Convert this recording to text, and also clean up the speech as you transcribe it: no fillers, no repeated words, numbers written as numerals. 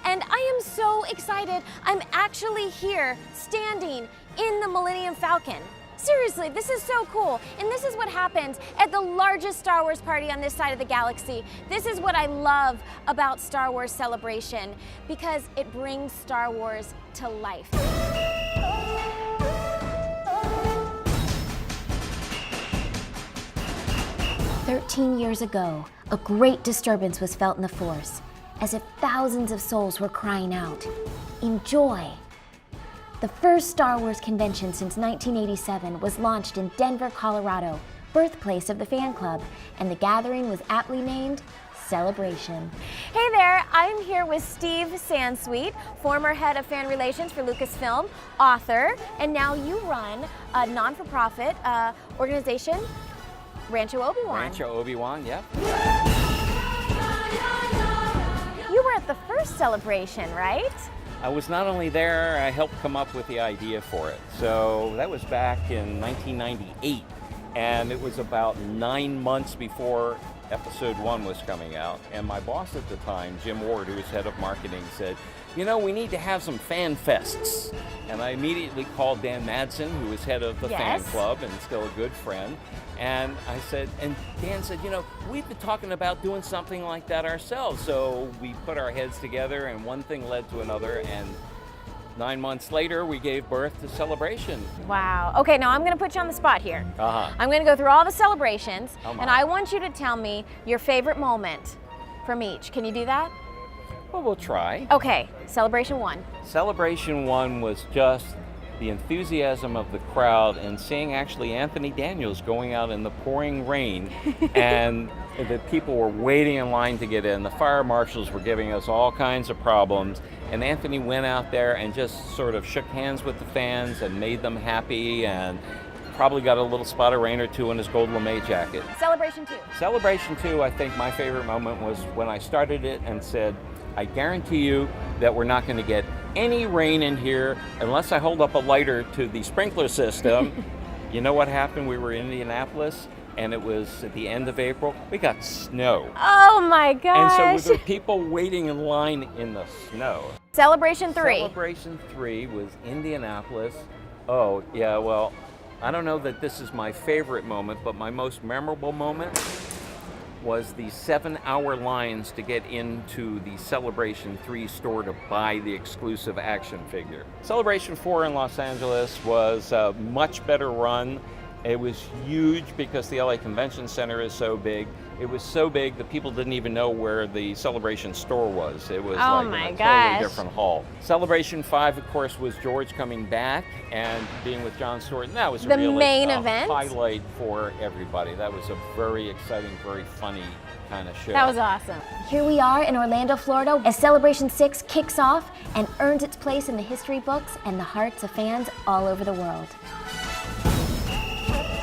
and I am so excited. I'm actually here, standing in the Millennium Falcon. Seriously, this is so cool. And this is what happens at the largest Star Wars party on this side of the galaxy. This is what I love about Star Wars Celebration, because it brings Star Wars to life. "13 years ago, a great disturbance was felt in the Force, as if thousands of souls were crying out, 'Enjoy!' The first Star Wars convention since 1987 was launched in Denver, Colorado, birthplace of the fan club, and the gathering was aptly named Celebration." Hey there, I'm here with Steve Sansweet, former head of fan relations for Lucasfilm, author, and now you run a non-for-profit organization, Rancho Obi-Wan. Rancho Obi-Wan, yeah. You were at the first celebration, right? I was not only there, I helped come up with the idea for it. So that was back in 1998, and it was about 9 months before episode 1 was coming out. And my boss at the time, Jim Ward, who was head of marketing, said, "You know, we need to have some fan fests." And I immediately called Dan Madsen, who was head of the fan club and still a good friend. And I said, and Dan said, "You know, we've been talking about doing something like that ourselves." So we put our heads together, and one thing led to another, and 9 months later, we gave birth to Celebration. Wow. Okay, now I'm going to put you on the spot here. Uh-huh. I'm going to go through all the celebrations, Oh my. and I want you to tell me your favorite moment from each. Can you do that? Well, we'll try. Okay, Celebration 1. Celebration 1 was just the enthusiasm of the crowd and seeing actually Anthony Daniels going out in the pouring rain, and the people were waiting in line to get in. The fire marshals were giving us all kinds of problems, and Anthony went out there and just sort of shook hands with the fans and made them happy, and probably got a little spot of rain or two in his gold lame jacket. Celebration 2. Celebration 2, I think my favorite moment was when I started it and said, "I guarantee you that we're not going to get any rain in here unless I hold up a lighter to the sprinkler system." You know what happened? We were in Indianapolis, and it was at the end of April. We got snow. Oh my gosh. And so there were people waiting in line in the snow. Celebration 3. Celebration 3 was Indianapolis. Oh, yeah, well, I don't know that this is my favorite moment, but my most memorable moment was the 7-hour lines to get into the Celebration 3 store to buy the exclusive action figure. Celebration 4 in Los Angeles was a much better run. It was huge because the LA Convention Center is so big. It was so big that people didn't even know where the Celebration store was. It was Oh like my in a gosh. totally different hall. Celebration 5, of course, was George coming back and being with John Stewart. And that was The really main a event? highlight for everybody. That was a very exciting, very funny kind of show. That was awesome. Here we are in Orlando, Florida, as Celebration 6 kicks off and earns its place in the history books and the hearts of fans all over the world.